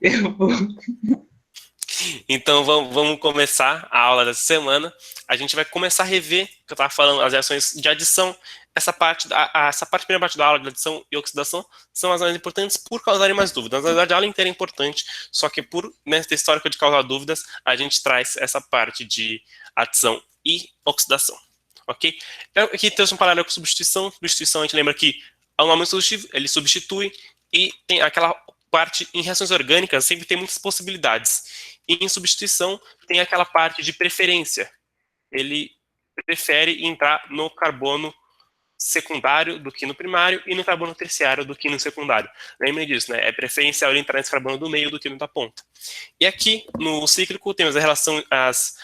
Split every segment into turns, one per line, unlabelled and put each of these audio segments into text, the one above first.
Eu vou.
Então vamos começar a aula dessa semana. A gente vai começar a rever, que eu estava falando, as reações de adição. Essa primeira parte da aula de adição e oxidação são as mais importantes por causarem mais dúvidas. Na verdade, a aula inteira é importante, só que por nessa histórica de causar dúvidas, a gente traz essa parte de adição e oxidação. Ok? Aqui temos um paralelo com substituição. Substituição, a gente lembra que o nome substitutivo, ele substitui e tem aquela parte em reações orgânicas sempre tem muitas possibilidades. E em substituição tem aquela parte de preferência. Ele prefere entrar no carbono secundário do que no primário e no carbono terciário do que no secundário. Lembrem disso, né? É preferencial ele entrar nesse carbono do meio do que no da ponta. E aqui, no cíclico, temos a relação, as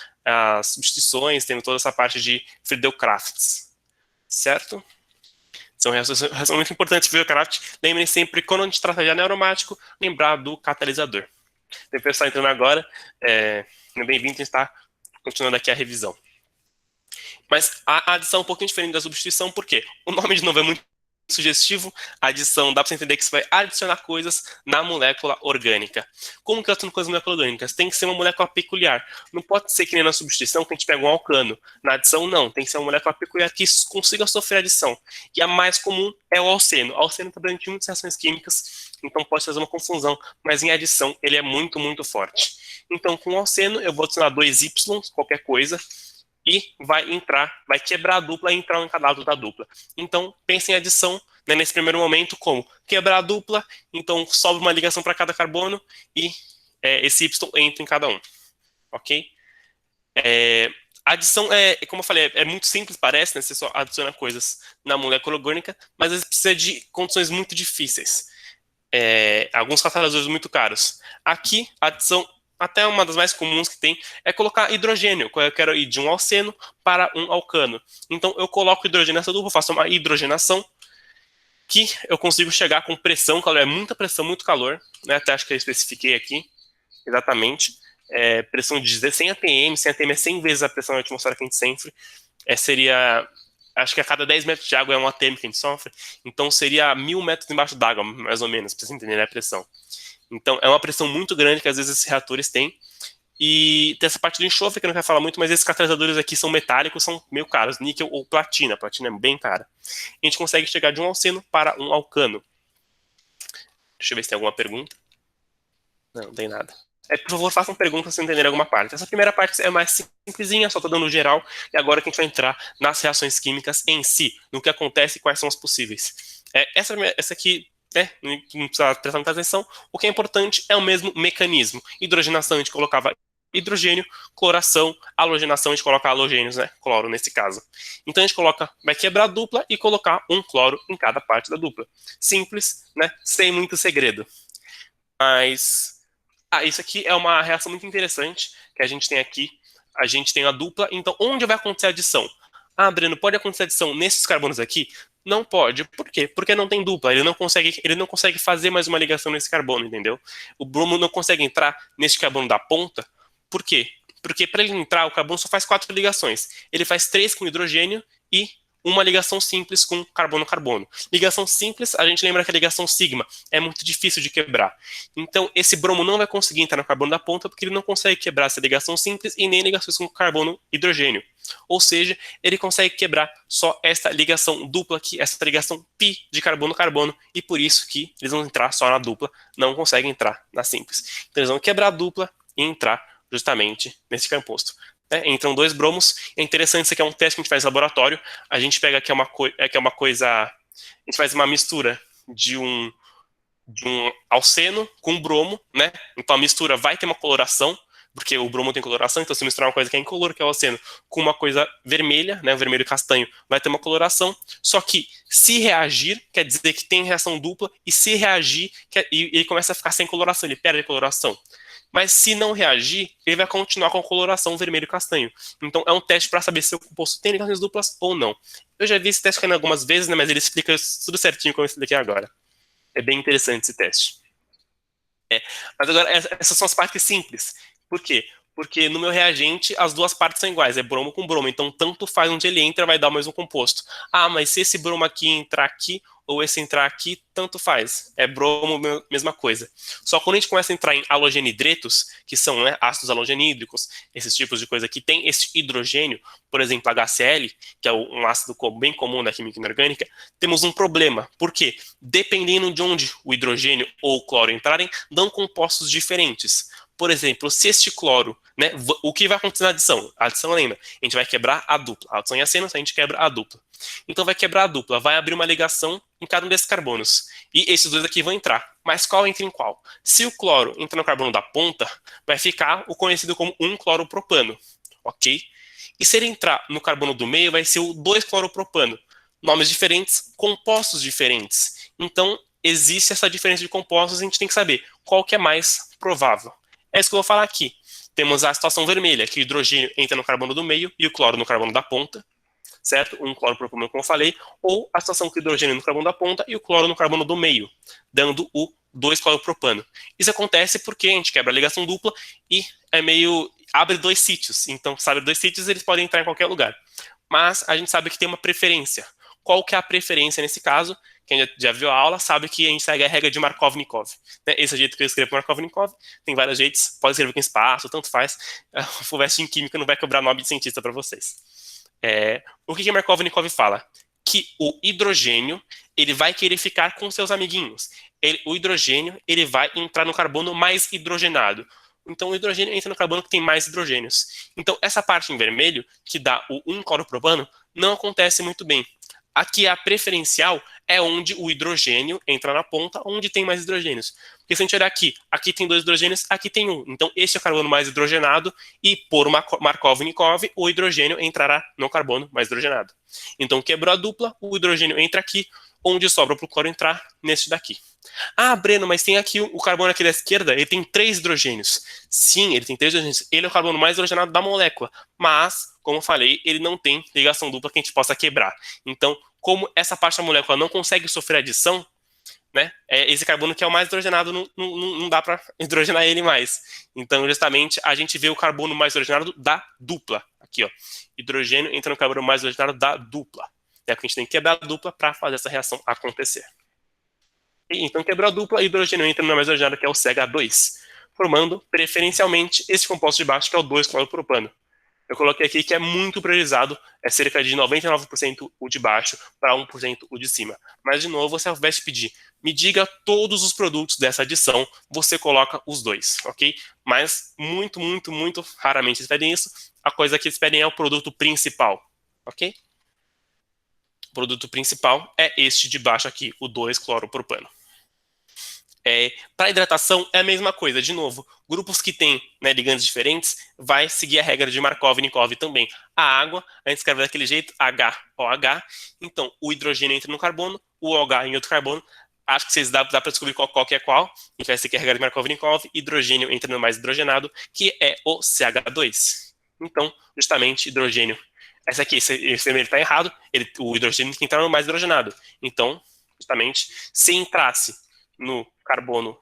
substituições, temos toda essa parte de Friedel-Crafts, certo? São reações muito importantes para o Friedel-Crafts. Lembrem sempre, quando a gente trata de anel aromático, lembrar do catalisador. Tem pessoal entrando agora, bem-vindo, a gente está continuando aqui a revisão. Mas a adição é um pouquinho diferente da substituição, porque o nome de novo é muito sugestivo. A adição dá para você entender que você vai adicionar coisas na molécula orgânica. Como que eu adiciono coisas na molécula orgânica? Tem que ser uma molécula peculiar. Não pode ser que nem na substituição que a gente pega um alcano. Na adição, não. Tem que ser uma molécula peculiar que consiga sofrer adição. E a mais comum é o alceno. O alceno está presente em muitas reações químicas, então pode fazer uma confusão, mas em adição ele é muito, muito forte. Então, com o alceno, eu vou adicionar 2Y, qualquer coisa, e vai quebrar a dupla e entrar no cadastro da dupla. Então, pense em adição, né, nesse primeiro momento como quebrar a dupla, então sobe uma ligação para cada carbono e esse Y entra em cada um. Ok? Adição como eu falei, é muito simples, parece, né? Você só adiciona coisas na molécula orgânica, mas às vezes precisa de condições muito difíceis. Alguns catalisadores muito caros. Aqui, a adição até uma das mais comuns que tem, é colocar hidrogênio. Eu quero ir de um alceno para um alcano. Então, eu coloco hidrogênio nessa dupla, faço uma hidrogenação, que eu consigo chegar com pressão, calor, é muita pressão, muito calor, né? Até acho que eu especifiquei aqui, exatamente. Pressão de 100 atm, 100 atm é 100 vezes a pressão da atmosfera que a gente sofre. Seria, acho que a cada 10 metros de água é um atm que a gente sofre, então seria 1000 metros embaixo d'água, mais ou menos, para vocês entenderem a pressão. Então, é uma pressão muito grande que às vezes esses reatores têm. E tem essa parte do enxofre que eu não quero falar muito, mas esses catalisadores aqui são metálicos, são meio caros, níquel ou platina. A platina é bem cara. A gente consegue chegar de um alceno para um alcano. Deixa eu ver se tem alguma pergunta. Não tem nada. Por favor, façam perguntas se entenderem alguma parte. Essa primeira parte é mais simplesinha, só estou dando geral. E agora que a gente vai entrar nas reações químicas em si, no que acontece e quais são as possíveis. Essa aqui não precisa prestar muita atenção. O que é importante é o mesmo mecanismo. Hidrogenação, a gente colocava hidrogênio, cloração, halogenação, a gente coloca halogênios, né? Cloro nesse caso. Então a gente vai quebrar a dupla e colocar um cloro em cada parte da dupla. Simples, né? Sem muito segredo. Mas isso aqui é uma reação muito interessante que a gente tem aqui. A gente tem a dupla, então onde vai acontecer a adição? Breno, pode acontecer adição nesses carbonos aqui? Não pode. Por quê? Porque não tem dupla. Ele não consegue fazer mais uma ligação nesse carbono, entendeu? O bromo não consegue entrar nesse carbono da ponta. Por quê? Porque para ele entrar, o carbono só faz 4 ligações. Ele faz 3 com hidrogênio e uma ligação simples com carbono-carbono. Ligação simples, a gente lembra que a ligação sigma é muito difícil de quebrar. Então, esse bromo não vai conseguir entrar no carbono da ponta porque ele não consegue quebrar essa ligação simples e nem ligações com carbono hidrogênio. Ou seja, ele consegue quebrar só essa ligação dupla aqui, essa ligação pi de carbono-carbono, e por isso que eles vão entrar só na dupla, não conseguem entrar na simples. Então, eles vão quebrar a dupla e entrar justamente nesse composto. Entram 2 bromos. É interessante, isso aqui é um teste que a gente faz no laboratório. A gente pega aqui uma coisa. A gente faz uma mistura de um alceno com bromo, né? Então a mistura vai ter uma coloração, porque o bromo tem coloração, então se misturar uma coisa que é incolor, que é o alceno, com uma coisa vermelha, né? Vermelho castanho, vai ter uma coloração. Só que se reagir, quer dizer que tem reação dupla, e se reagir, ele começa a ficar sem coloração, ele perde a coloração. Mas se não reagir, ele vai continuar com a coloração vermelho castanho. Então é um teste para saber se o composto tem ligações duplas ou não. Eu já vi esse teste caindo algumas vezes, né, mas ele explica tudo certinho como eu expliquei agora. É bem interessante esse teste. Mas agora, essas são as partes simples. Por quê? Porque no meu reagente as duas partes são iguais, é bromo com bromo. Então tanto faz onde ele entra, vai dar o mesmo composto. Mas se esse bromo aqui entrar aqui, ou esse entrar aqui, tanto faz. É bromo, mesma coisa. Só quando a gente começa a entrar em halogenidretos, que são, né, ácidos halogenídricos, esses tipos de coisa que tem esse hidrogênio, por exemplo, HCl, que é um ácido bem comum da química inorgânica, temos um problema. Por quê? Dependendo de onde o hidrogênio ou o cloro entrarem, dão compostos diferentes. Por exemplo, se este cloro, né, o que vai acontecer na adição? A adição, lembra, a gente vai quebrar a dupla. A adição em aceno, a gente quebra a dupla. Então vai quebrar a dupla, vai abrir uma ligação em cada um desses carbonos. E esses dois aqui vão entrar. Mas qual entra em qual? Se o cloro entra no carbono da ponta, vai ficar o conhecido como 1-cloropropano, ok? E se ele entrar no carbono do meio, vai ser o 2-cloropropano. Nomes diferentes, compostos diferentes. Então, existe essa diferença de compostos e a gente tem que saber qual que é mais provável. É isso que eu vou falar aqui. Temos a situação vermelha, que o hidrogênio entra no carbono do meio e o cloro no carbono da ponta, certo? Um cloropropano, como eu falei, ou a situação que o hidrogênio no carbono da ponta e o cloro no carbono do meio, dando o 2-cloropropano. Isso acontece porque a gente quebra a ligação dupla e abre dois sítios. Então, se abre dois sítios, eles podem entrar em qualquer lugar. Mas a gente sabe que tem uma preferência. Qual que é a preferência nesse caso? Quem já viu a aula sabe que a gente segue a regra de Markov-Nikov. Né? Esse é o jeito que eu escrevo Markov-Nikov. Tem vários jeitos. Pode escrever com espaço, tanto faz. A FUVEST em Química não vai cobrar nome de cientista para vocês. O que Markov-Nikov fala? Que o hidrogênio ele vai querer ficar com seus amiguinhos. O hidrogênio ele vai entrar no carbono mais hidrogenado. Então, o hidrogênio entra no carbono que tem mais hidrogênios. Então, essa parte em vermelho, que dá o 1-cloropropano, não acontece muito bem. Aqui a preferencial é onde o hidrogênio entra na ponta, onde tem mais hidrogênios. Porque se a gente olhar aqui tem 2 hidrogênios, aqui tem 1. Então, esse é o carbono mais hidrogenado e por Markov-Nikov, o hidrogênio entrará no carbono mais hidrogenado. Então, quebrou a dupla, o hidrogênio entra aqui, onde sobra para o cloro entrar neste daqui. Ah, Breno, mas tem aqui o carbono aqui da esquerda, ele tem 3 hidrogênios. Sim, ele tem 3 hidrogênios. Ele é o carbono mais hidrogenado da molécula. Mas, como eu falei, ele não tem ligação dupla que a gente possa quebrar. Então, como essa parte da molécula não consegue sofrer adição, né, esse carbono que é o mais hidrogenado não dá para hidrogenar ele mais. Então, justamente, a gente vê o carbono mais hidrogenado da dupla. Aqui, ó. Hidrogênio entra no carbono mais hidrogenado da dupla. É porque a gente tem que quebrar a dupla para fazer essa reação acontecer. Então, quebrou a dupla, hidrogênio entra no mais hidrogenado, que é o CH2, formando, preferencialmente, esse composto de baixo, que é o 2-cloropropano. Eu coloquei aqui que é muito priorizado, é cerca de 99% o de baixo para 1% o de cima. Mas, de novo, se a FUVEST pedir, me diga todos os produtos dessa adição, você coloca os dois, ok? Mas, muito, muito, muito raramente eles pedem isso. A coisa que eles pedem é o produto principal, ok? O produto principal é este de baixo aqui, o 2-cloropropano. Para hidratação é a mesma coisa, de novo, grupos que têm, né, ligantes diferentes, vai seguir a regra de Markov-Nikov também. A água, a gente escreve daquele jeito, HOH, então o hidrogênio entra no carbono, o OH em outro carbono, acho que vocês dá para descobrir qual que é qual, a gente vai seguir a regra de Markov-Nikov, hidrogênio entra no mais hidrogenado, que é o CH2. Então, justamente, hidrogênio, esse vermelho está errado, o hidrogênio tem que entrar no mais hidrogenado. Então, justamente, se entrasse no carbono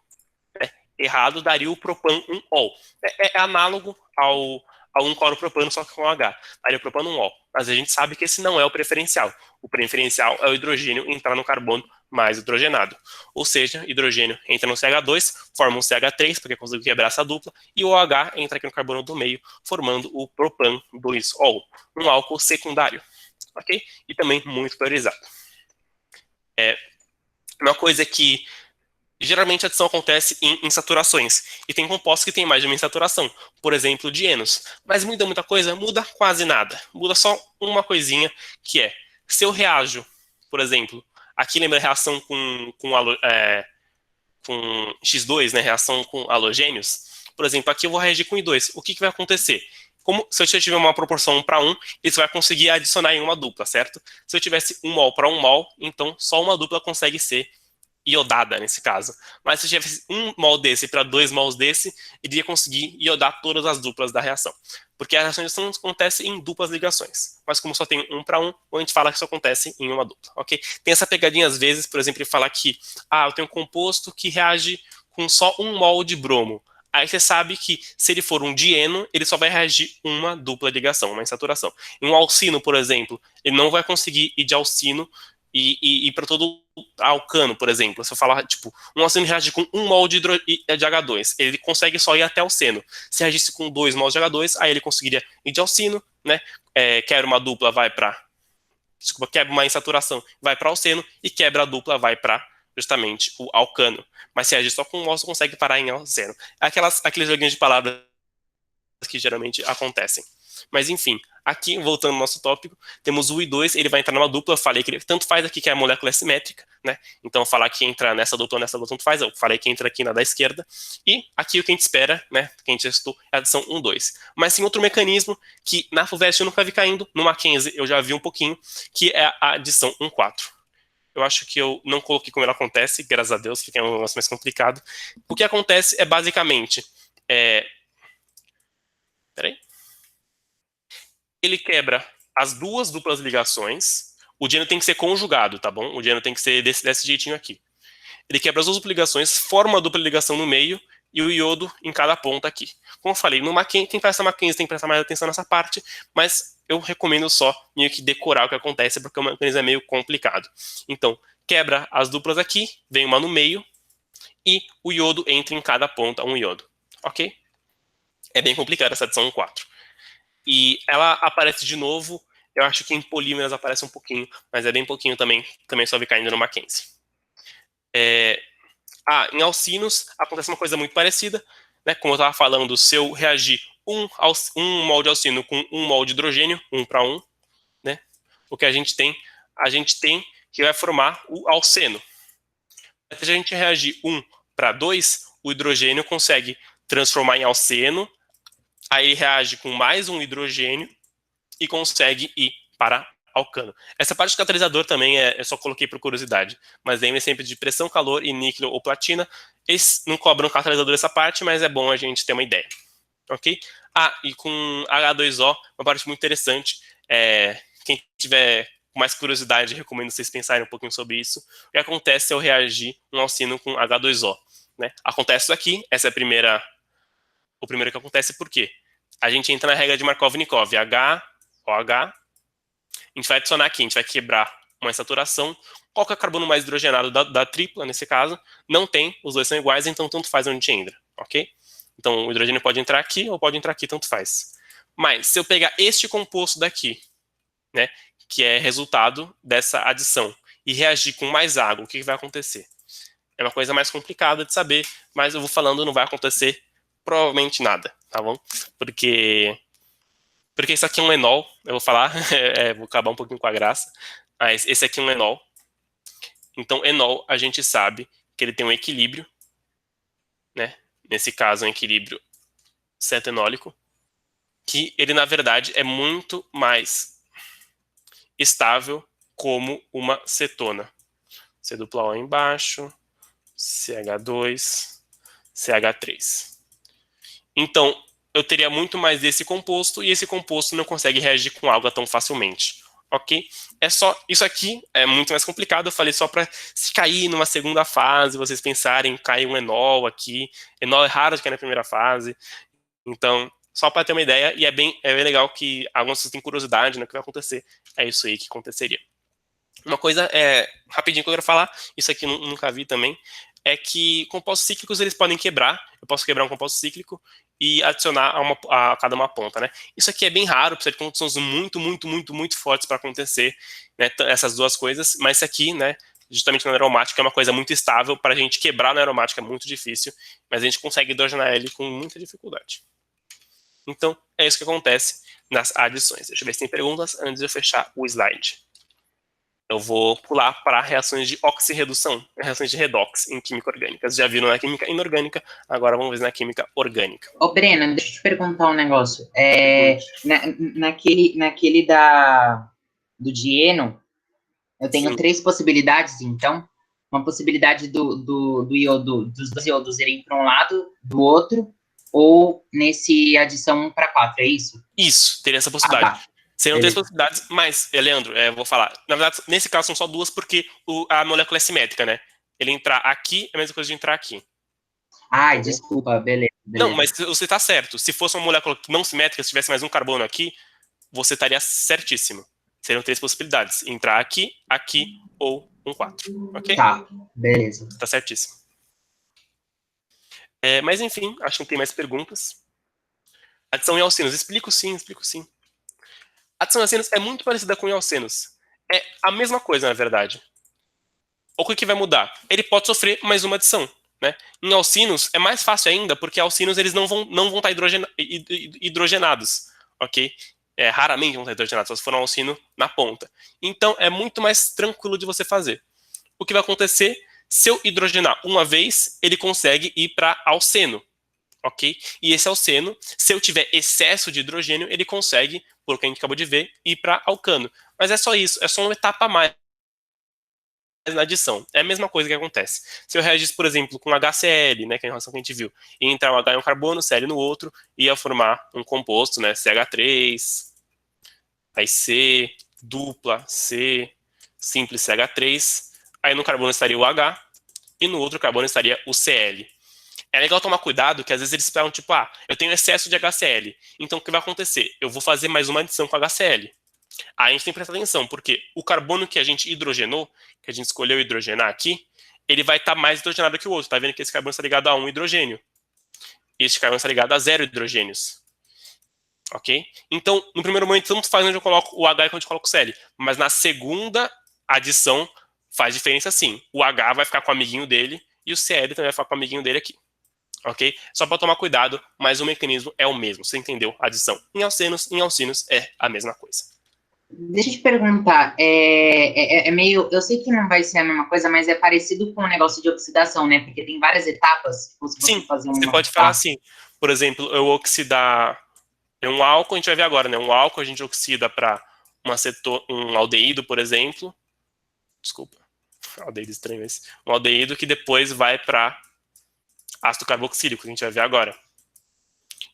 errado, daria o propan 1-ol. É análogo ao 1-cloropropano, só que com H. Daria o propan 1-ol. Mas a gente sabe que esse não é o preferencial. O preferencial é o hidrogênio entrar no carbono mais hidrogenado. Ou seja, hidrogênio entra no CH2, forma um CH3, porque conseguiu quebrar essa dupla, e o OH entra aqui no carbono do meio, formando o propan 2-ol, um álcool secundário. Ok? E também muito priorizado. Uma coisa que geralmente a adição acontece em saturações. E tem compostos que tem mais de uma insaturação. Por exemplo, dienos. Mas muda muita coisa? Muda quase nada. Muda só uma coisinha, que é, se eu reajo, por exemplo, aqui lembra a reação com X2, né, reação com halogênios. Por exemplo, aqui eu vou reagir com I2. O que vai acontecer? Se eu tiver uma proporção 1 para 1, isso vai conseguir adicionar em uma dupla, certo? Se eu tivesse 1 mol para 1 mol, então só uma dupla consegue ser iodada nesse caso. Mas se eu tivesse 1 mol desse para 2 mols desse, iria conseguir iodar todas as duplas da reação. Porque a reação de adição acontece em duplas ligações. Mas como só tem 1 para 1, a gente fala que isso acontece em uma dupla, ok? Tem essa pegadinha às vezes, por exemplo, ele fala que eu tenho um composto que reage com só 1 mol de bromo. Aí você sabe que se ele for um dieno, ele só vai reagir uma dupla ligação, uma insaturação. Em um alcino, por exemplo, ele não vai conseguir ir de alcino e para todo alcano, por exemplo, se eu falar, tipo, um alceno reage com 1 mol de H2, ele consegue só ir até alceno. Se reagisse com 2 mols de H2, aí ele conseguiria ir de alcino, né? Quebra uma dupla, vai para... Desculpa, quebra uma insaturação, vai para alceno, e quebra a dupla, vai para justamente o alcano. Mas se reagir só com um mol, você consegue parar em alceno. Aqueles joguinhos de palavras que geralmente acontecem. Mas enfim, aqui, voltando ao nosso tópico, temos o I2, ele vai entrar numa dupla, eu falei que ele tanto faz aqui que a molécula é simétrica, né? Então, falar que entra nessa dupla ou nessa dupla, tanto faz, eu falei que entra aqui na da esquerda. E aqui o que a gente espera, né, que a gente testou, é a adição 1, 2. Mas tem outro mecanismo que na FUVEST eu nunca vi caindo, no Mackenzie eu já vi um pouquinho, que é a adição 1, 4. Eu acho que eu não coloquei como ela acontece, graças a Deus, porque é um negócio mais complicado. O que acontece é basicamente... Peraí. Ele quebra as duas duplas ligações. O dieno tem que ser conjugado, tá bom? O dieno tem que ser desse jeitinho aqui. Ele quebra as duas duplas ligações, forma uma dupla ligação no meio e o iodo em cada ponta aqui. Como eu falei, no Mackenzie, quem faz essa Mackenzie tem que prestar mais atenção nessa parte, mas eu recomendo só meio que decorar o que acontece, porque o mecanismo é meio complicado. Então, quebra as duplas aqui, vem uma no meio, e o iodo entra em cada ponta, um iodo. Ok? É bem complicado essa adição 4. E ela aparece de novo, eu acho que em polímeros aparece um pouquinho, mas é bem pouquinho também só vi caindo no Mackenzie. Em alcinos acontece uma coisa muito parecida, né? Como eu estava falando, se eu reagir um mol de alcino com 1 mol de hidrogênio, 1 para 1, né? O que a gente tem que vai formar o alceno. Se a gente reagir 1 para 2, o hidrogênio consegue transformar em alceno, aí ele reage com mais um hidrogênio e consegue ir para alcano. Essa parte do catalisador também eu só coloquei por curiosidade, mas lembre sempre de pressão, calor e níquel ou platina. Eles não cobram catalisador essa parte, mas é bom a gente ter uma ideia. Ok? E com H2O, uma parte muito interessante. Quem tiver mais curiosidade, recomendo vocês pensarem um pouquinho sobre isso. O que acontece se eu reagir um alcino com H2O? Né? Acontece isso aqui, essa é o primeiro que acontece, por quê? A gente entra na regra de Markov-Nikov, H, OH, a gente vai adicionar aqui, a gente vai quebrar uma insaturação. Qual que é o carbono mais hidrogenado da tripla, nesse caso? Não tem, os dois são iguais, então tanto faz onde a gente entra, ok? Então o hidrogênio pode entrar aqui ou pode entrar aqui, tanto faz. Mas se eu pegar este composto daqui, né, que é resultado dessa adição, e reagir com mais água, o que vai acontecer? É uma coisa mais complicada de saber, mas eu vou falando, não vai acontecer provavelmente nada, tá bom? Porque isso aqui é um enol, eu vou falar, vou acabar um pouquinho com a graça, mas esse aqui é um enol. Então, enol, a gente sabe que ele tem um equilíbrio, né? Nesse caso, um equilíbrio cetenólico, que ele, na verdade, é muito mais estável como uma cetona. C dupla O embaixo, CH2, CH3. Então, eu teria muito mais desse composto, e esse composto não consegue reagir com água tão facilmente. Ok? É só, isso aqui é muito mais complicado, eu falei só para se cair numa segunda fase, vocês pensarem, cair um enol aqui, enol é raro de cair na primeira fase, então, só para ter uma ideia, e é bem legal que algumas pessoas têm curiosidade no que vai acontecer, é isso aí que aconteceria. Uma coisa rapidinho que eu quero falar, isso aqui eu nunca vi também, é que compostos cíclicos eles podem quebrar. Eu posso quebrar um composto cíclico e adicionar a cada uma ponta, né? Isso aqui é bem raro, precisa de condições muito, muito, muito, muito fortes para acontecer, né, essas duas coisas, mas isso aqui, né, justamente na aromática é uma coisa muito estável, para a gente quebrar na aromática é muito difícil, mas a gente consegue hidrogenar ele com muita dificuldade. Então, é isso que acontece nas adições. Deixa eu ver se tem perguntas antes de eu fechar o slide. Eu vou pular para reações de oxirredução, reações de redox em química orgânica. Vocês já viram na química inorgânica, agora vamos ver na química orgânica.
Ô, Breno, deixa eu te perguntar um negócio. Naquele do dieno, eu tenho 3 possibilidades, então. Uma possibilidade do iodo, dos dois iodos irem para um lado, do outro, ou nesse adição 1 para 4, é isso?
Isso, teria essa possibilidade.
Tá.
Seriam 3 possibilidades, mas, Leandro, vou falar. Na verdade, nesse caso são só 2, porque a molécula é simétrica, né? Ele entrar aqui é a mesma coisa de entrar aqui.
Ai, desculpa, beleza.
Não, mas você tá certo. Se fosse uma molécula não simétrica, se tivesse mais um carbono aqui, você estaria certíssimo. Seriam 3 possibilidades. Entrar aqui, aqui ou um 4. Ok?
Tá, beleza.
Tá certíssimo. Mas enfim, acho que não tem mais perguntas. Adição em alcenos. Explico sim, explico sim. Adição em alcenos é muito parecida com em alcenos. É a mesma coisa, na verdade. O que vai mudar? Ele pode sofrer mais uma adição. Né? Em alcinos é mais fácil ainda, porque alcinos eles não vão estar hidrogenados. Ok? Raramente vão estar hidrogenados, só se for um alcino na ponta. Então é muito mais tranquilo de você fazer. O que vai acontecer? Se eu hidrogenar uma vez, ele consegue ir para alceno. Ok? E esse alceno, se eu tiver excesso de hidrogênio, ele consegue, pelo que a gente acabou de ver, ir para alcano. Mas é só isso, é só uma etapa a mais na adição. É a mesma coisa que acontece. Se eu reagisse, por exemplo, com HCl, né, que é a reação que a gente viu, e entrar um H em um carbono, Cl no outro, ia formar um composto, né, CH3, aí C, dupla, C, simples CH3, aí no carbono estaria o H, e no outro carbono estaria o Cl. É legal tomar cuidado, que às vezes eles esperam, tipo, eu tenho excesso de HCl, então o que vai acontecer? Eu vou fazer mais uma adição com HCl. Aí a gente tem que prestar atenção, porque o carbono que a gente hidrogenou, que a gente escolheu hidrogenar aqui, ele vai estar mais hidrogenado que o outro. Tá vendo que esse carbono está ligado a um hidrogênio. E esse carbono está ligado a 0 hidrogênios. Ok? Então, no primeiro momento, tanto faz onde eu coloco o H e onde eu coloco o Cl. Mas na segunda adição, faz diferença sim. O H vai ficar com o amiguinho dele e o Cl também vai ficar com o amiguinho dele aqui. Ok? Só para tomar cuidado, mas o mecanismo é o mesmo. Você entendeu? Adição em alcinos é a mesma coisa.
Deixa eu te perguntar, é meio, eu sei que não vai ser a mesma coisa, mas é parecido com o negócio de oxidação, né? Porque tem várias etapas, tipo, se você
Sim,
fazer
você
uma,
pode falar
tá?
assim. Por exemplo, eu oxidar um álcool, a gente vai ver agora, né? Um álcool a gente oxida para um aldeído, por exemplo. Desculpa, aldeído estranho esse. Um aldeído que depois vai para ácido carboxílico, que a gente vai ver agora.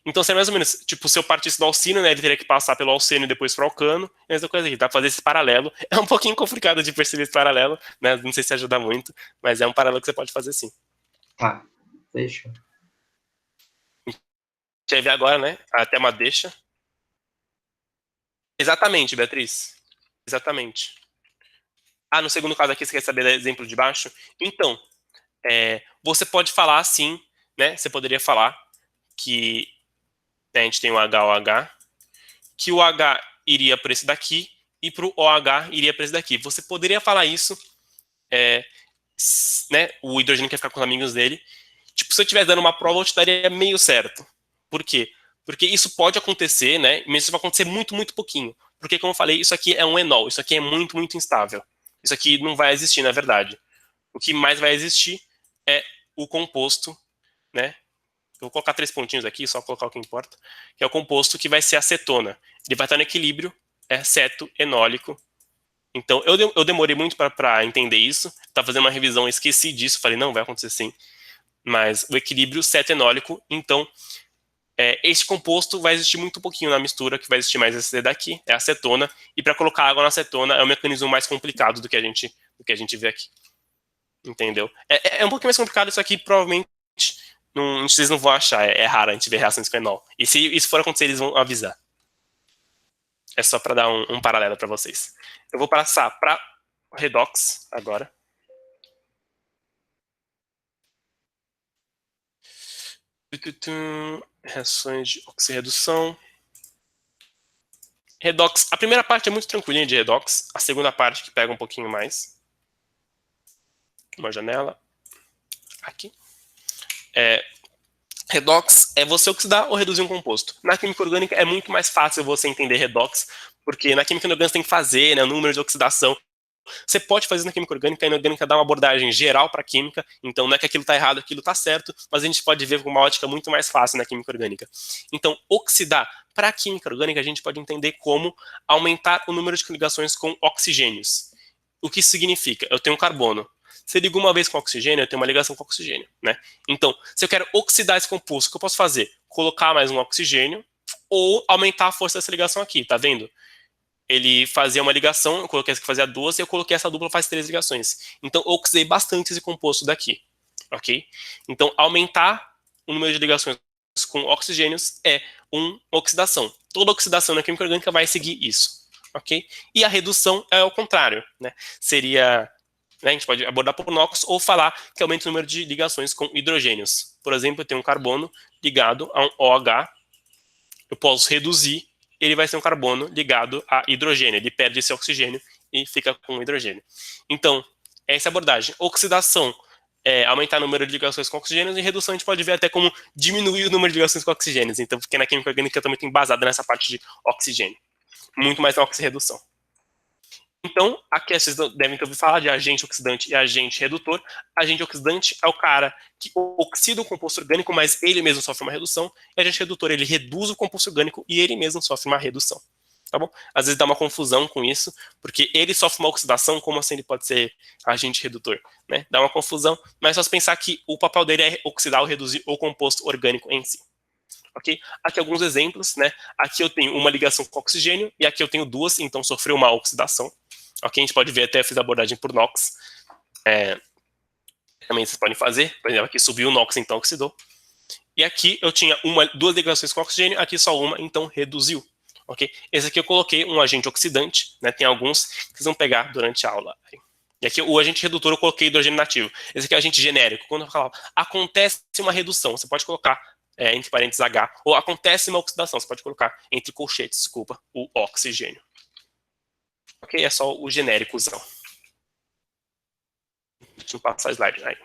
Então, seria mais ou menos, tipo, se eu partisse do alcino, né, ele teria que passar pelo alceno e depois para o alcano, é a mesma coisa aqui, dá pra fazer esse paralelo. É um pouquinho complicado de perceber esse paralelo, né, não sei se ajuda muito, mas é um paralelo que você pode fazer sim.
Tá, fechou.
A gente vai ver agora, né, até uma deixa. Exatamente, Beatriz. Exatamente. No segundo caso aqui, você quer saber do exemplo de baixo? Então, você pode falar assim, né, você poderia falar que, né, a gente tem o HOH, que o H iria para esse daqui e para o OH iria para esse daqui. Você poderia falar isso, né? O hidrogênio quer ficar com os amigos dele. Tipo, se eu estivesse dando uma prova, eu te daria meio certo. Por quê? Porque isso pode acontecer, né? Mas isso vai acontecer muito, muito pouquinho. Porque, como eu falei, isso aqui é um enol. Isso aqui é muito, muito instável. Isso aqui não vai existir, na verdade. O que mais vai existir é o composto, né? Eu vou colocar 3 pontinhos aqui, só colocar o que importa, que é o composto que vai ser acetona. Ele vai estar no equilíbrio ceto-enólico. Então, eu demorei muito para entender isso. Estava fazendo uma revisão, esqueci disso, falei, não, vai acontecer sim. Mas o equilíbrio ceto-enólico, então, este composto vai existir muito pouquinho na mistura, que vai existir mais esse daqui, é a acetona. E para colocar água na acetona é um mecanismo mais complicado do que a gente vê aqui. Entendeu? É um pouquinho mais complicado isso aqui, provavelmente vocês não vão achar, é raro a gente ver reações com enol. E se isso for acontecer, eles vão avisar. É só para dar um paralelo para vocês. Eu vou passar para redox agora. Reações de oxirredução. Redox. A primeira parte é muito tranquilinha de redox. A segunda parte que pega um pouquinho mais. Uma janela. Aqui. Redox é você oxidar ou reduzir um composto. Na química orgânica é muito mais fácil você entender redox, porque na química orgânica você tem que fazer, né, números de oxidação. Você pode fazer na química orgânica, e na orgânica dá uma abordagem geral para a química, então não é que aquilo está errado, aquilo está certo, mas a gente pode ver com uma ótica muito mais fácil na química orgânica. Então, oxidar para a química orgânica a gente pode entender como aumentar o número de ligações com oxigênios. O que isso significa? Eu tenho um carbono. Se eu ligo uma vez com oxigênio, eu tenho uma ligação com oxigênio, né? Então, se eu quero oxidar esse composto, o que eu posso fazer? Colocar mais um oxigênio ou aumentar a força dessa ligação aqui, tá vendo? Ele fazia uma ligação, eu coloquei essa que fazia duas, e eu coloquei essa dupla faz 3 ligações. Então, eu oxidei bastante esse composto daqui, ok? Então, aumentar o número de ligações com oxigênios é uma oxidação. Toda oxidação na química orgânica vai seguir isso, ok? E a redução é o contrário, né? Seria, né, a gente pode abordar por NOx ou falar que aumenta o número de ligações com hidrogênios. Por exemplo, eu tenho um carbono ligado a um OH, eu posso reduzir, ele vai ser um carbono ligado a hidrogênio, ele perde esse oxigênio e fica com hidrogênio. Então, essa é a abordagem. Oxidação é aumentar o número de ligações com oxigênios, e redução a gente pode ver até como diminuir o número de ligações com oxigênios. Então, porque na química orgânica também tem embasada nessa parte de oxigênio. Muito mais na oxirredução. Então, aqui vocês devem ter ouvido falar de agente oxidante e agente redutor. Agente oxidante é o cara que oxida o composto orgânico, mas ele mesmo sofre uma redução. E agente redutor, ele reduz o composto orgânico e ele mesmo sofre uma redução. Tá bom? Às vezes dá uma confusão com isso, porque ele sofre uma oxidação, como assim ele pode ser agente redutor? Né? Dá uma confusão, mas é só pensar que o papel dele é oxidar ou reduzir o composto orgânico em si. Okay? Aqui alguns exemplos, né? Aqui eu tenho uma ligação com oxigênio e aqui eu tenho duas, então sofreu uma oxidação. Ok, a gente pode ver até, eu fiz a abordagem por NOx. Também vocês podem fazer, por exemplo, aqui subiu o NOx, então oxidou. E aqui eu tinha duas ligações com oxigênio, aqui só uma, então reduziu. Ok? Esse aqui eu coloquei um agente oxidante, né? Tem alguns que vocês vão pegar durante a aula. E aqui o agente redutor eu coloquei hidrogênio nativo. Esse aqui é o agente genérico. Quando eu falar, acontece uma redução, você pode colocar entre parênteses H, ou acontece uma oxidação, você pode colocar entre colchetes, desculpa, o oxigênio. Ok? É só o genéricozão. Deixa eu passar o slide aí.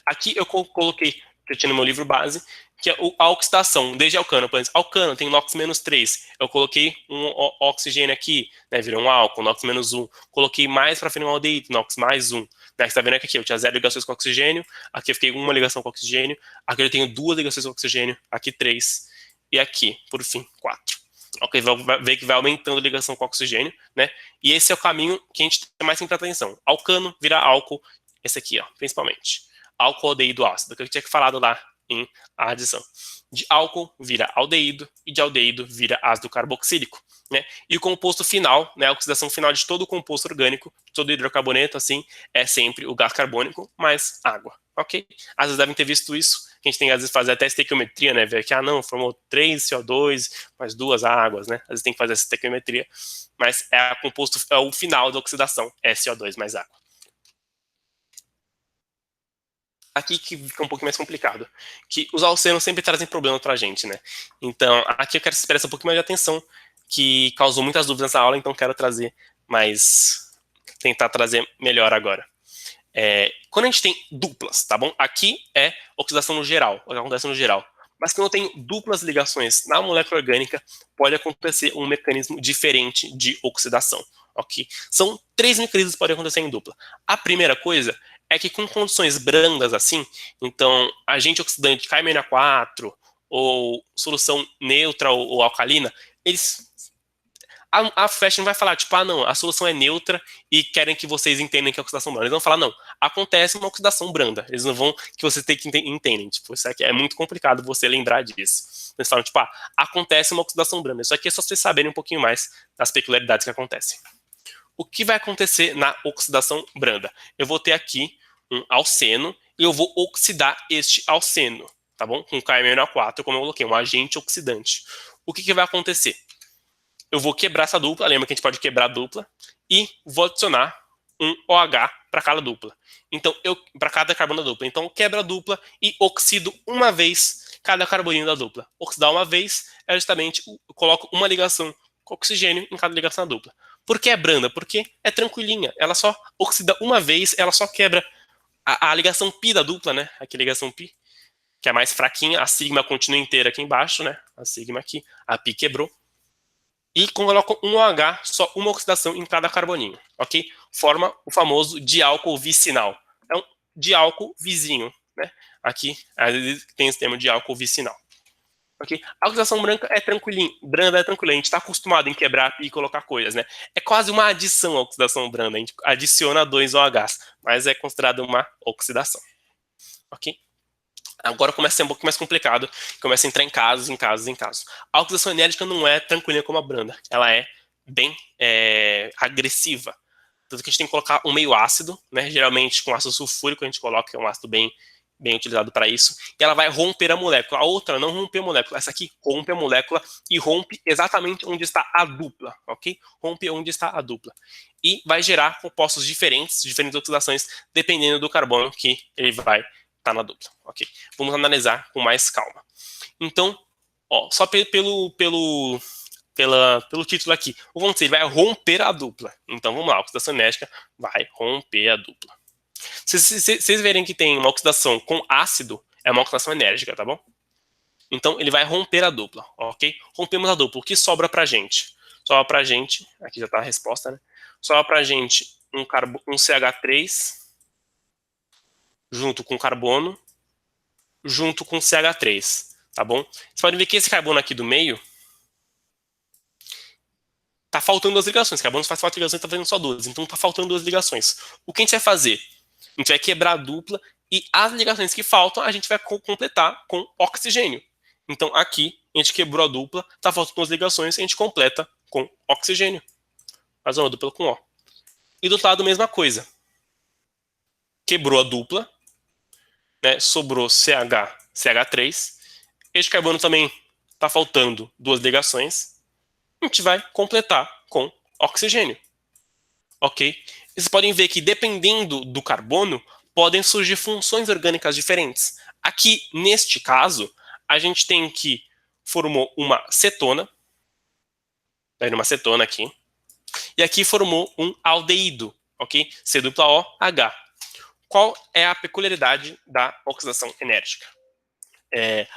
Aqui eu coloquei, que eu tinha no meu livro base, que é a oxidação, desde alcano. Por exemplo, alcano tem NOx-3. Eu coloquei um oxigênio aqui, né, virou um álcool, NOx-1. Coloquei mais para fenilmaldeído, NOx mais 1. Né, você está vendo que aqui eu tinha 0 ligações com oxigênio, aqui eu fiquei uma ligação com oxigênio, aqui eu tenho 2 ligações com oxigênio, aqui 3, e aqui, por fim, 4. Ok, vai ver que vai aumentando a ligação com oxigênio, né? E esse é o caminho que a gente tem mais que prestar atenção. Alcano vira álcool, esse aqui, ó, principalmente. Álcool, aldeído, ácido, que eu tinha falado lá em adição. De álcool vira aldeído e de aldeído vira ácido carboxílico, né? E o composto final, né, a oxidação final de todo o composto orgânico, todo hidrocarboneto, assim, é sempre o gás carbônico mais água, ok? Às vezes devem ter visto isso, que a gente tem às vezes fazer até estequiometria, né, ver que, não, formou 3 CO2 mais 2 águas, né? Às vezes tem que fazer essa estequiometria, mas é o final da oxidação, é CO2 mais água. Aqui que fica um pouco mais complicado, que os alcenos sempre trazem problema pra gente, né? Então, aqui eu quero que você preste um pouquinho mais de atenção, que causou muitas dúvidas na aula, então quero trazer tentar trazer melhor agora. Quando a gente tem duplas, tá bom? Aqui é oxidação no geral, o que acontece no geral. Mas quando eu tenho duplas ligações na molécula orgânica, pode acontecer um mecanismo diferente de oxidação, ok? São 3 mecanismos que podem acontecer em dupla. A primeira coisa é que com condições brandas assim, então agente oxidante KMNO4 ou solução neutra ou alcalina, a Fashion vai falar, tipo, não, a solução é neutra e querem que vocês entendam que é oxidação branda. Eles vão falar, não, acontece uma oxidação branda. Eles não vão que vocês têm que entendem. Tipo, isso aqui é muito complicado você lembrar disso. Eles falam, tipo, acontece uma oxidação branda. Isso aqui é só vocês saberem um pouquinho mais das peculiaridades que acontecem. O que vai acontecer na oxidação branda? Eu vou ter aqui um alceno e eu vou oxidar este alceno, tá bom? Com KMNO4, como eu coloquei, um agente oxidante. O que vai acontecer? Eu vou quebrar essa dupla, lembra que a gente pode quebrar a dupla, e vou adicionar um OH para cada dupla. Então, para cada carbono da dupla. Então, eu quebro a dupla e oxido uma vez cada carboninho da dupla. Oxidar uma vez é justamente, eu coloco uma ligação com oxigênio em cada ligação da dupla. Por que é branda? Porque é tranquilinha. Ela só oxida uma vez, ela só quebra a ligação pi da dupla, né? Aqui a ligação pi, que é mais fraquinha. A sigma continua inteira aqui embaixo, né? A sigma aqui, a pi quebrou. E coloco um OH, só uma oxidação em cada carboninho, ok? Forma o famoso diálcool vicinal. É um diálcool vizinho, né? Aqui tem esse termo diálcool vicinal. Okay? A oxidação branca é tranquilinha, branda é tranquila. A gente está acostumado em quebrar e colocar coisas, né? É quase uma adição à oxidação branda. A gente adiciona 2 OHs, mas é considerada uma oxidação. Ok? Agora começa a ser um pouco mais complicado, começa a entrar em casos. A oxidação enérgica não é tranquila como a branda, ela é bem agressiva. Tanto que a gente tem que colocar um meio ácido, né? Geralmente com ácido sulfúrico a gente coloca, que é um ácido bem bem utilizado para isso, e ela vai romper a molécula. A outra não rompe a molécula, essa aqui rompe a molécula e rompe exatamente onde está a dupla, ok? Rompe onde está a dupla. E vai gerar compostos diferentes oxidações, dependendo do carbono que ele vai estar na dupla, ok? Vamos analisar com mais calma. Então, ó, só pelo título aqui, o que vai acontecer? Ele vai romper a dupla. Então, vamos lá, a oxidação enérgica vai romper a dupla. Se vocês verem que tem uma oxidação com ácido, é uma oxidação enérgica, tá bom? Então, ele vai romper a dupla, ok? Rompemos a dupla. O que sobra pra gente? Sobra pra gente, aqui já tá a resposta, né? Sobra pra gente um CH3 junto com carbono, junto com CH3, tá bom? Vocês podem ver que esse carbono aqui do meio tá faltando duas ligações. Carbono faz 4 ligações, tá fazendo só 2. Então tá faltando 2 ligações. O que a gente vai fazer? A gente vai quebrar a dupla e as ligações que faltam a gente vai completar com oxigênio. Então aqui a gente quebrou a dupla, tá faltando 2 ligações, a gente completa com oxigênio. Faz uma dupla com O. E do outro lado, mesma coisa. Quebrou a dupla, né, sobrou CH3. Este carbono também tá faltando 2 ligações. A gente vai completar com oxigênio. Ok? Vocês podem ver que, dependendo do carbono, podem surgir funções orgânicas diferentes. Aqui, neste caso, a gente tem que formou uma cetona. Tá vendo uma cetona aqui. E aqui formou um aldeído. Ok? COOH. Qual é a peculiaridade da oxidação enérgica?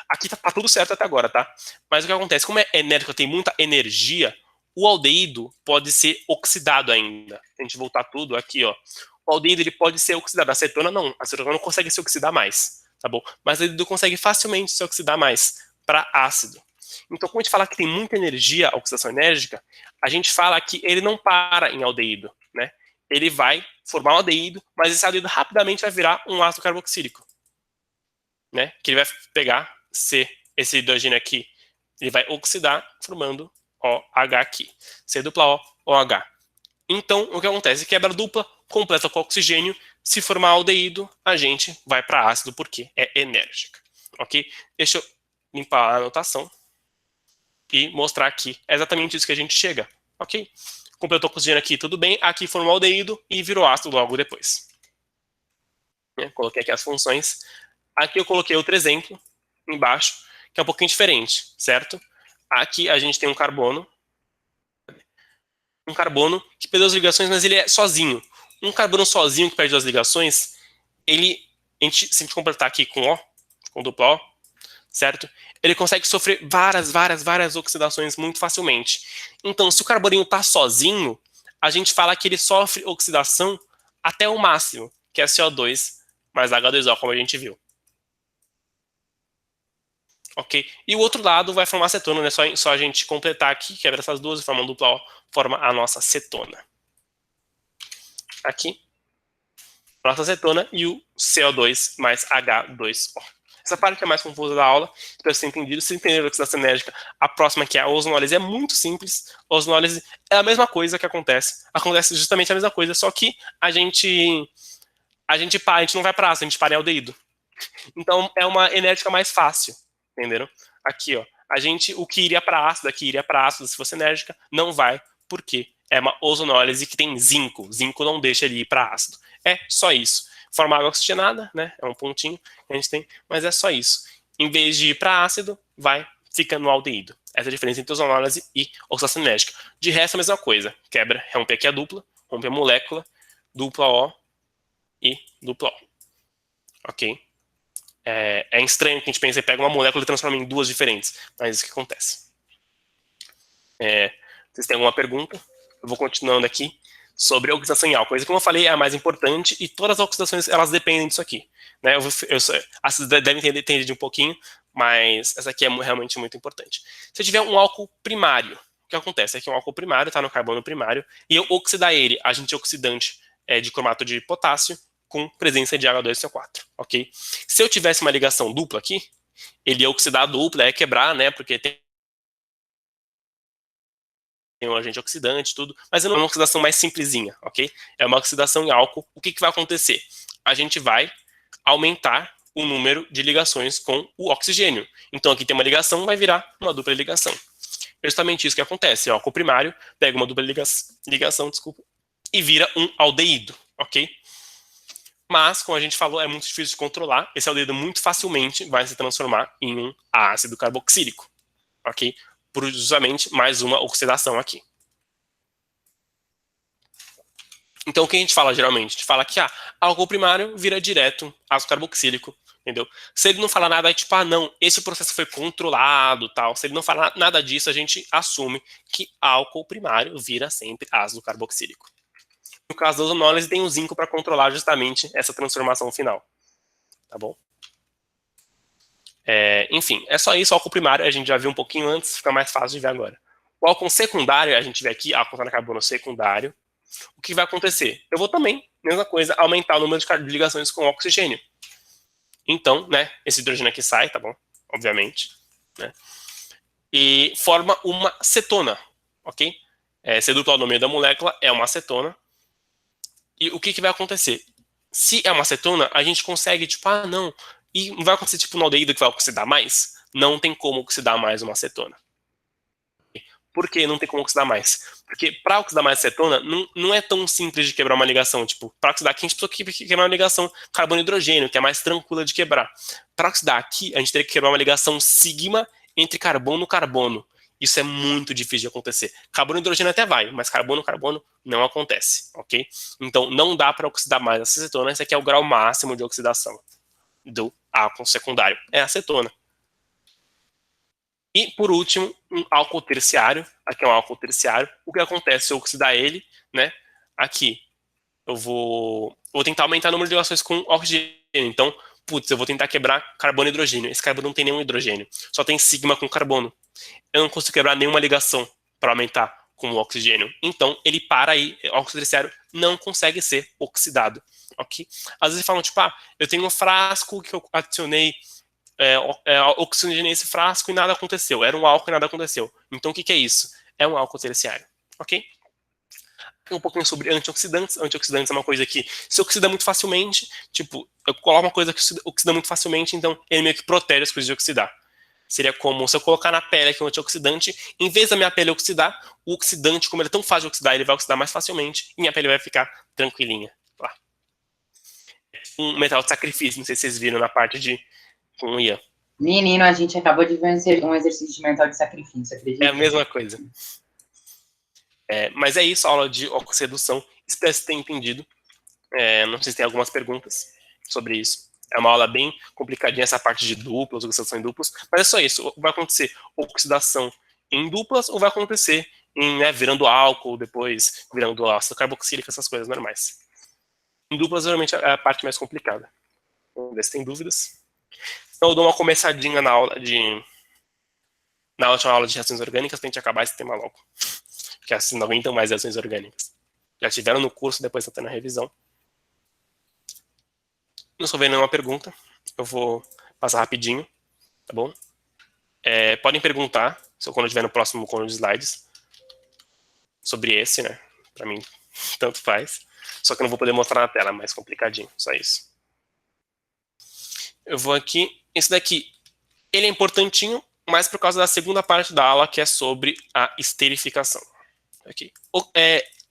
Aqui tá tudo certo até agora, tá? Mas o que acontece? Como é enérgico, tem muita energia, o aldeído pode ser oxidado ainda. Se a gente voltar tudo aqui, ó. O aldeído ele pode ser oxidado. A acetona não. A acetona não consegue se oxidar mais, tá bom? Mas o aldeído consegue facilmente se oxidar mais para ácido. Então, quando a gente fala que tem muita energia, a oxidação enérgica, a gente fala que ele não para em aldeído, né? Ele vai formar um aldeído, mas esse aldeído rapidamente vai virar um ácido carboxílico, né? Que ele vai pegar esse hidrogênio aqui, ele vai oxidar, formando OH aqui. C dupla O, OH. Então, o que acontece? Quebra dupla, completa com oxigênio. Se formar aldeído, a gente vai para ácido, porque é enérgica. Ok? Deixa eu limpar a anotação e mostrar aqui. É exatamente isso que a gente chega. Ok? Completou com oxigênio aqui, tudo bem. Aqui formou aldeído e virou ácido logo depois. Coloquei aqui as funções. Aqui eu coloquei outro exemplo embaixo, que é um pouquinho diferente, certo? Aqui a gente tem um carbono que perdeu as ligações, mas ele é sozinho. Um carbono sozinho que perde as ligações, se a gente completar aqui com dupla O, certo? Ele consegue sofrer várias oxidações muito facilmente. Então, se o carboninho está sozinho, a gente fala que ele sofre oxidação até o máximo, que é CO2 mais H2O, como a gente viu. Ok? E o outro lado vai formar cetona, né? Só a gente completar aqui, quebra essas duas e forma um dupla O, forma a nossa cetona. Aqui, a nossa cetona e o CO2 mais H2O. Essa parte é mais confusa da aula, espero que você tenha entendido. Se entender a oxidação enérgica, a próxima que é a ozonólise é muito simples. A ozonólise é a mesma coisa que acontece. Acontece justamente a mesma coisa, só que a gente não vai para ácido, a gente para em aldeído. Então é uma enérgica mais fácil. Entenderam? Aqui, ó. O que iria para ácido, aqui iria para ácido se fosse enérgica, não vai, porque é uma ozonólise que tem zinco. Zinco não deixa ele ir para ácido. É só isso. Forma água oxigenada, né? É um pontinho que a gente tem, mas é só isso. Em vez de ir para ácido, fica no aldeído. Essa é a diferença entre ozonólise e oxidação enérgica. De resto, a mesma coisa. Quebra, rompe aqui a dupla, rompe a molécula, dupla O e dupla O. Ok? É estranho que a gente pensa e pega uma molécula e transforma em duas diferentes, mas é isso que acontece. Vocês têm alguma pergunta? Eu vou continuando aqui sobre a oxidação em álcool. Isso, como eu falei, é a mais importante e todas as oxidações elas dependem disso aqui. Né? Vocês devem ter entendido um pouquinho, mas essa aqui é realmente muito importante. Se eu tiver um álcool primário, o que acontece? Aqui é um álcool primário, está no carbono primário, e eu oxidar ele, agente oxidante de cromato de potássio, com presença de H2CO4, ok? Se eu tivesse uma ligação dupla aqui, ele ia oxidar a dupla, ia quebrar, né? Porque tem um agente oxidante, tudo. Mas não é uma oxidação mais simplesinha, ok? É uma oxidação em álcool. O que vai acontecer? A gente vai aumentar o número de ligações com o oxigênio. Então aqui tem uma ligação, vai virar uma dupla ligação. É justamente isso que acontece. O álcool primário pega uma dupla ligação, desculpa, e vira um aldeído, ok? Mas, como a gente falou, é muito difícil de controlar. Esse aldeído muito facilmente vai se transformar em um ácido carboxílico, ok? Por justamente mais uma oxidação aqui. Então, o que a gente fala geralmente? A gente fala que álcool primário vira direto ácido carboxílico, entendeu? Se ele não falar nada, é tipo, não, esse processo foi controlado, tal. Se ele não falar nada disso, a gente assume que álcool primário vira sempre ácido carboxílico. No caso da ozonólise, tem o zinco para controlar justamente essa transformação final, tá bom? Enfim, é só isso. O álcool primário a gente já viu um pouquinho antes, fica mais fácil de ver agora. O álcool secundário, a gente vê aqui, álcool de carbono secundário. O que vai acontecer? Eu vou também, mesma coisa, aumentar o número de ligações com oxigênio. Então, né, esse hidrogênio aqui sai, tá bom? Obviamente. Né? E forma uma cetona, ok? Se dupla o nome da molécula, é uma acetona. E o que vai acontecer? Se é uma acetona, a gente consegue, tipo, não. E não vai acontecer, tipo, no aldeído que vai oxidar mais? Não tem como oxidar mais uma acetona. Por que não tem como oxidar mais? Porque para oxidar mais acetona, não é tão simples de quebrar uma ligação. Tipo, para oxidar aqui, a gente precisa quebrar uma ligação carbono-hidrogênio, que é mais tranquila de quebrar. Para oxidar aqui, a gente teria que quebrar uma ligação sigma entre carbono-carbono. Isso é muito difícil de acontecer. Carbono-hidrogênio até vai, mas carbono-carbono não acontece, ok? Então, não dá para oxidar mais essa acetona. Esse aqui é o grau máximo de oxidação do álcool secundário. É a acetona. E, por último, um álcool terciário. Aqui é um álcool terciário. O que acontece se eu oxidar ele, né? Aqui, eu vou tentar aumentar o número de ligações com oxigênio. Então, eu vou tentar quebrar carbono e hidrogênio. Esse carbono não tem nenhum hidrogênio. Só tem sigma com carbono. Eu não consigo quebrar nenhuma ligação para aumentar com o oxigênio. Então, ele para aí. O álcool terciário não consegue ser oxidado. Ok? Às vezes falam, tipo, eu tenho um frasco que eu adicionei oxigenei esse frasco e nada aconteceu. Era um álcool e nada aconteceu. Então, o que é isso? É um álcool terciário. Ok? Um pouquinho sobre antioxidantes. Antioxidantes é uma coisa que se oxida muito facilmente, tipo, eu coloco uma coisa que oxida muito facilmente, então ele meio que protege as coisas de oxidar. Seria como se eu colocar na pele aqui um antioxidante, em vez da minha pele oxidar, o oxidante, como ele é tão fácil de oxidar, ele vai oxidar mais facilmente e minha pele vai ficar tranquilinha. Lá. Um metal de sacrifício, não sei se vocês viram na parte de com o Ian.
Menino, a gente acabou de ver um exercício de mental de sacrifício, acredita?
É a mesma coisa. Mas é isso, a aula de oxidação. Espero que você tenha entendido. Não sei se tem algumas perguntas sobre isso. É uma aula bem complicadinha, essa parte de duplas, oxidação em duplas. Mas é só isso. Vai acontecer oxidação em duplas ou vai acontecer virando álcool, depois virando ácido carboxílico, essas coisas normais. Em duplas, geralmente, é a parte mais complicada. Vamos ver se tem dúvidas. Então, eu dou uma começadinha na última aula de reações orgânicas pra gente acabar esse tema logo. Porque assim não aguentam mais reações orgânicas. Já tiveram no curso, depois está tendo a revisão. Não estou vendo nenhuma pergunta. Eu vou passar rapidinho, tá bom? Podem perguntar, quando eu estiver no próximo cômodo de slides, sobre esse, né? Para mim, tanto faz. Só que eu não vou poder mostrar na tela, mais complicadinho, só isso. Eu vou aqui. Esse daqui, ele é importantinho, mas por causa da segunda parte da aula, que é sobre a esterificação. Aqui.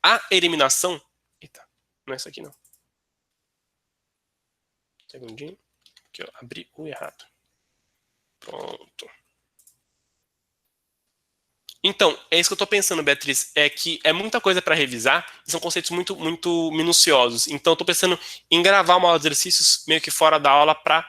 A eliminação... Eita, não é isso aqui não. Segundinho, que eu abri o errado. Pronto. Então, é isso que eu estou pensando, Beatriz, é que é muita coisa para revisar, e são conceitos muito, muito minuciosos. Então, eu estou pensando em gravar uma aula de exercícios meio que fora da aula para,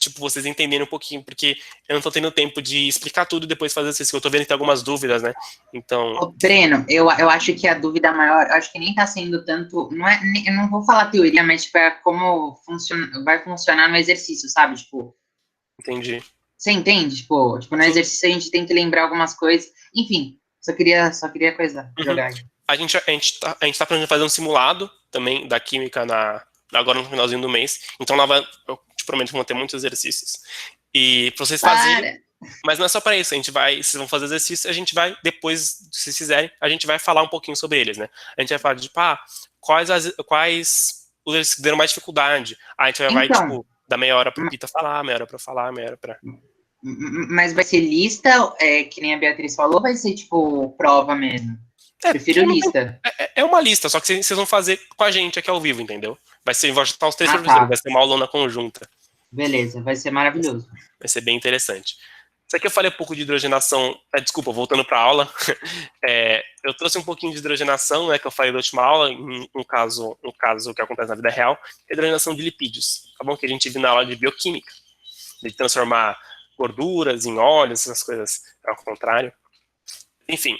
tipo, vocês entenderem um pouquinho, porque eu não estou tendo tempo de explicar tudo e depois fazer exercício. Eu estou vendo que tem algumas dúvidas, né? Então...
Ô, Breno, eu acho que a dúvida maior, eu acho que nem está sendo tanto, eu não vou falar teoria, mas tipo, é como vai funcionar no exercício, sabe? Tipo,
entendi.
Você entende? Tipo, no exercício a gente tem que lembrar algumas coisas. Enfim, só queria coisa, jogar aí.
A gente tá planejando fazer um simulado também da química agora no finalzinho do mês. Então lá eu te prometo que vão ter muitos exercícios. E pra vocês fazerem. Mas não é só para isso, vocês vão fazer exercício, a gente vai, depois, se vocês fizerem, a gente vai falar um pouquinho sobre eles, né? A gente vai falar de, quais os exercícios que deram mais dificuldade. A gente vai,
Então,
tipo, Dá meia hora pro Pita falar, meia hora pra eu falar, meia hora pra...
Mas vai ser lista, que nem a Beatriz falou, ou vai ser, tipo, prova mesmo? Prefiro lista.
É uma lista, só que vocês vão fazer com a gente aqui ao vivo, entendeu? Vai estar os três
Ah,
professores,
tá.
vai ser uma aulona conjunta.
Beleza, vai ser maravilhoso.
Vai ser bem interessante. Isso aqui eu falei um pouco de hidrogenação. Desculpa, voltando para a aula. Eu trouxe um pouquinho de hidrogenação, né, que eu falei da última aula, um caso que acontece na vida real, hidrogenação de lipídios, tá bom? Que a gente viu na aula de bioquímica, de transformar gorduras em óleos, essas coisas ao contrário. Enfim,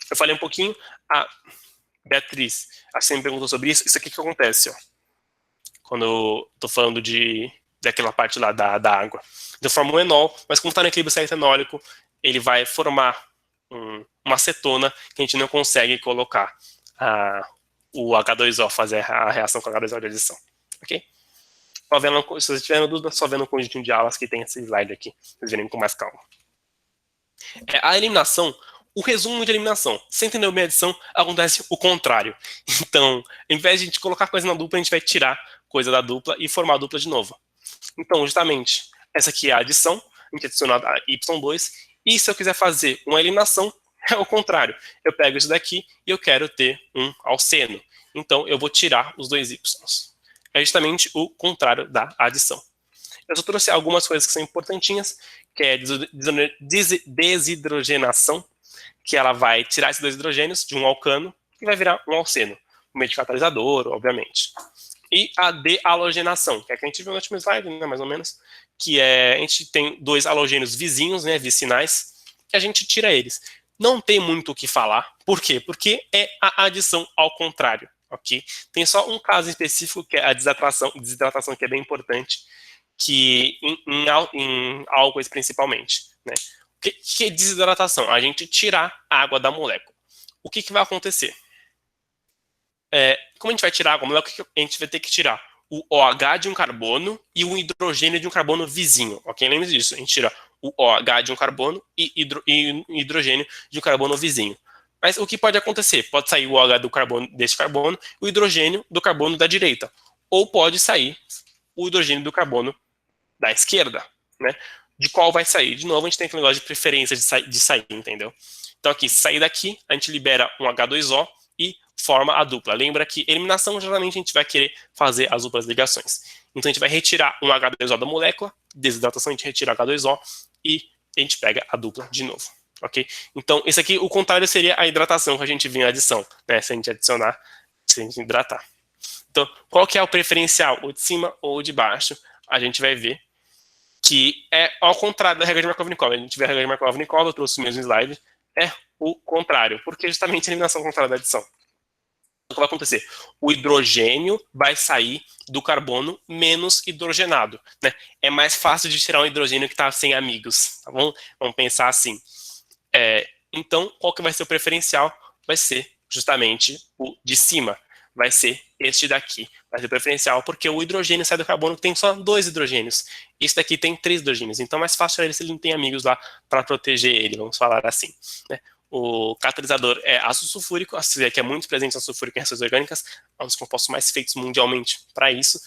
eu falei um pouquinho. A Beatriz, assim, me perguntou sobre isso. Isso aqui que acontece, ó. Quando eu tô falando daquela parte lá da água. Então forma um enol, mas como está no equilíbrio certo-enólico, ele vai formar uma acetona que a gente não consegue colocar o H2O, fazer a reação com o H2O de adição. Ok? Se vocês tiverem dúvida, só vendo um conjuntinho de aulas que tem esse slide aqui. Vocês verem com mais calma. A eliminação, o resumo de eliminação. Sem entender a adição, acontece o contrário. Então, em vez de a gente colocar coisa na dupla, a gente vai tirar coisa da dupla e formar a dupla de novo. Então, justamente, essa aqui é a adição, a gente adiciona a Y2, e se eu quiser fazer uma eliminação, é o contrário. Eu pego isso daqui e eu quero ter um alceno. Então, eu vou tirar os dois Y. É justamente o contrário da adição. Eu só trouxe algumas coisas que são importantinhas, que é desidrogenação, que ela vai tirar esses dois hidrogênios de um alcano e vai virar um alceno, por meio de catalisador, obviamente. E a dehalogenação, que é a que a gente viu no último slide, né, mais ou menos, que é, a gente tem dois halogênios vizinhos, né, vicinais, que a gente tira eles. Não tem muito o que falar. Por quê? Porque é a adição ao contrário, ok? Tem só um caso específico, que é a desidratação, que é bem importante, que em álcoois principalmente, né? O que é desidratação? A gente tirar a água da molécula. O que vai acontecer? Como a gente vai tirar a água da molécula, a gente vai ter que tirar o OH de um carbono e o hidrogênio de um carbono vizinho, ok? Lembre disso, a gente tira o OH de um carbono e hidrogênio de um carbono vizinho. Mas o que pode acontecer? Pode sair o OH deste carbono e o hidrogênio do carbono da direita. Ou pode sair o hidrogênio do carbono da esquerda, né? De qual vai sair? De novo, a gente tem aquele negócio de preferência de sair, entendeu? Então aqui, sair daqui, a gente libera um H2O e forma a dupla. Lembra que eliminação, geralmente, a gente vai querer fazer as duplas ligações. Então a gente vai retirar um H2O da molécula, desidratação, a gente retira o H2O e a gente pega a dupla de novo, ok? Então, esse aqui, o contrário seria a hidratação que a gente viu em adição, né? Se a gente adicionar, se a gente hidratar. Então, qual que é o preferencial? O de cima ou o de baixo? A gente vai ver que é ao contrário da regra de Markov-Nikolov. A gente vê a regra de Markov-Nikolov, eu trouxe o mesmo slide, é o contrário, porque justamente a eliminação contrária da adição. O que vai acontecer? O hidrogênio vai sair do carbono menos hidrogenado, né? É mais fácil de tirar um hidrogênio que está sem amigos, tá bom? Vamos pensar assim. Então, qual que vai ser o preferencial? Vai ser justamente o de cima. Vai ser este daqui. Vai ser preferencial porque o hidrogênio sai do carbono que tem só 2 hidrogênios. Esse daqui tem 3 hidrogênios. Então é mais fácil ele se ele não tem amigos lá para proteger ele, vamos falar assim, né? O catalisador é ácido sulfúrico, que é muito presente no sulfúrico em reações orgânicas, é um dos compostos mais feitos mundialmente para isso,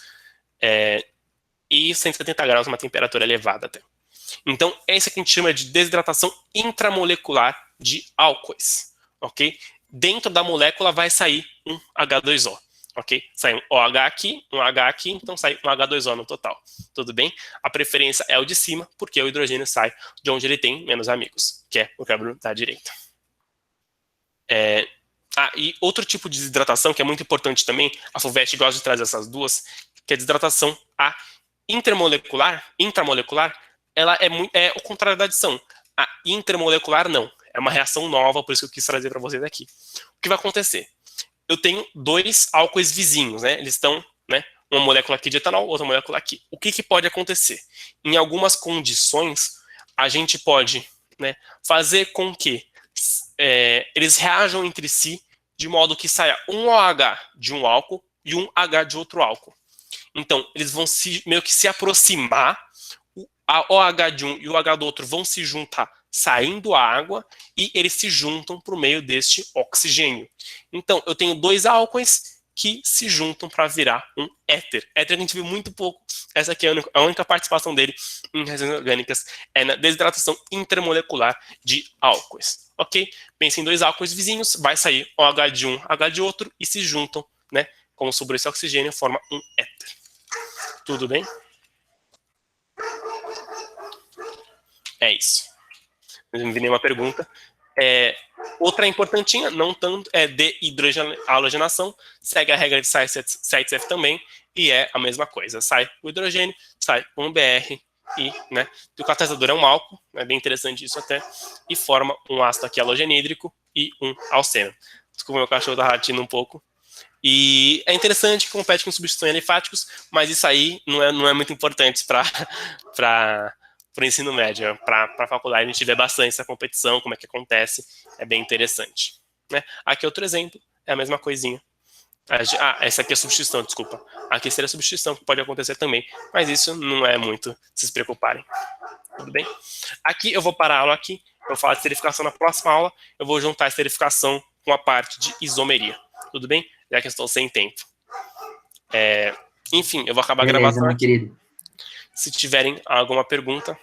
e 170 graus, uma temperatura elevada até. Então, esse aqui a gente chama de desidratação intramolecular de álcoois, ok? Dentro da molécula vai sair um H2O, ok? Sai um OH aqui, um H aqui, então sai um H2O no total, tudo bem? A preferência é o de cima, porque o hidrogênio sai de onde ele tem menos amigos, que é o carbono da direita. E outro tipo de desidratação que é muito importante também, a FUVEST gosta de trazer essas duas, que é a desidratação intramolecular, ela é o contrário da adição. A intermolecular não, é uma reação nova, por isso que eu quis trazer para vocês aqui. O que vai acontecer? Eu tenho 2 álcoois vizinhos, né? Eles estão, né? Uma molécula aqui de etanol, outra molécula aqui. O que pode acontecer? Em algumas condições, a gente pode, né, fazer com que eles reajam entre si de modo que saia um OH de um álcool e um H de outro álcool. Então, eles vão meio que se aproximar, a OH de um e o H do outro vão se juntar saindo a água e eles se juntam por meio deste oxigênio. Então, eu tenho 2 álcoois que se juntam para virar um éter. Éter a gente viu muito pouco. Essa aqui é a única participação dele em reações orgânicas, é na desidratação intermolecular de álcoois. Ok? Pensa em dois álcoois vizinhos, vai sair OH de um, H de outro, e se juntam, né? Como sobrou esse oxigênio, forma um éter. Tudo bem? É isso. Não vi nenhuma pergunta. Outra importantinha, não tanto, é dehidrogenação, segue a regra de SAITF também, e é a mesma coisa. Sai o hidrogênio, sai um BR, e né, o catalisador é um álcool, é bem interessante isso até, e forma um ácido aqui halogenídrico e um alceno. Desculpa, meu cachorro tá latindo um pouco. E é interessante que compete com substituições alifáticos, mas isso aí não é muito importante para o ensino médio. Para a faculdade, a gente vê bastante essa competição, como é que acontece, é bem interessante. Né? Aqui outro exemplo, é a mesma coisinha. Essa aqui é substituição, desculpa. Aqui seria substituição, que pode acontecer também, mas isso não é muito se preocuparem. Tudo bem? Aqui eu vou parar a aula aqui, eu vou falar de esterificação na próxima aula, eu vou juntar a esterificação com a parte de isomeria. Tudo bem? Já que eu estou sem tempo. Enfim, eu vou acabar a gravação aqui.
Querido.
Se tiverem alguma pergunta,